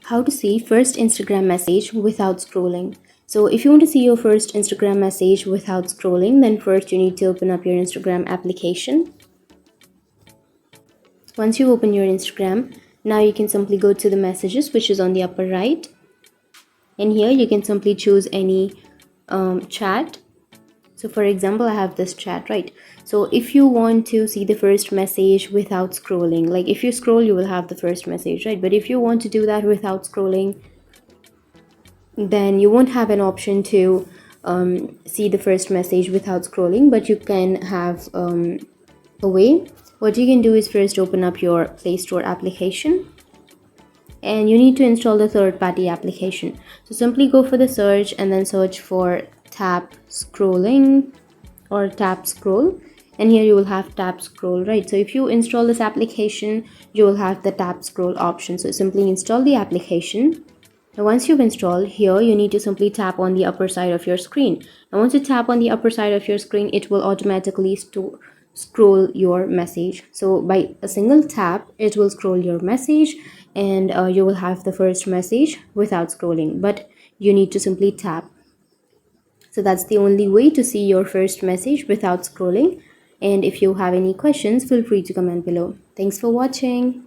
How to see first Instagram message without scrolling. So if you want to see your first Instagram message without scrolling, then first you need to open up your Instagram application. Once you open your Instagram, now you can simply go to the messages, which is on the upper right, and here you can simply choose any chat. So for example, I have this chat, right? So if you want to see the first message without scrolling, like if you scroll you will have the first message, right? But if you want to do that without scrolling, then you won't have an option to see the first message without scrolling, but you can have a way. What you can do is first open up your Play Store application, and you need to install the third-party application. So simply go for the search and then search for tap scrolling or tap scroll, and here you will have tap scroll, right? So if you install this application, you will have the tap scroll option. So simply install the application. Now once you've installed, here you need to simply tap on the upper side of your screen, and once you tap on the upper side of your screen, it will automatically scroll your message. So by a single tap it will scroll your message, and you will have the first message without scrolling, but you need to simply tap. So that's the only way to see your first message without scrolling. And if you have any questions, feel free to comment below. Thanks for watching.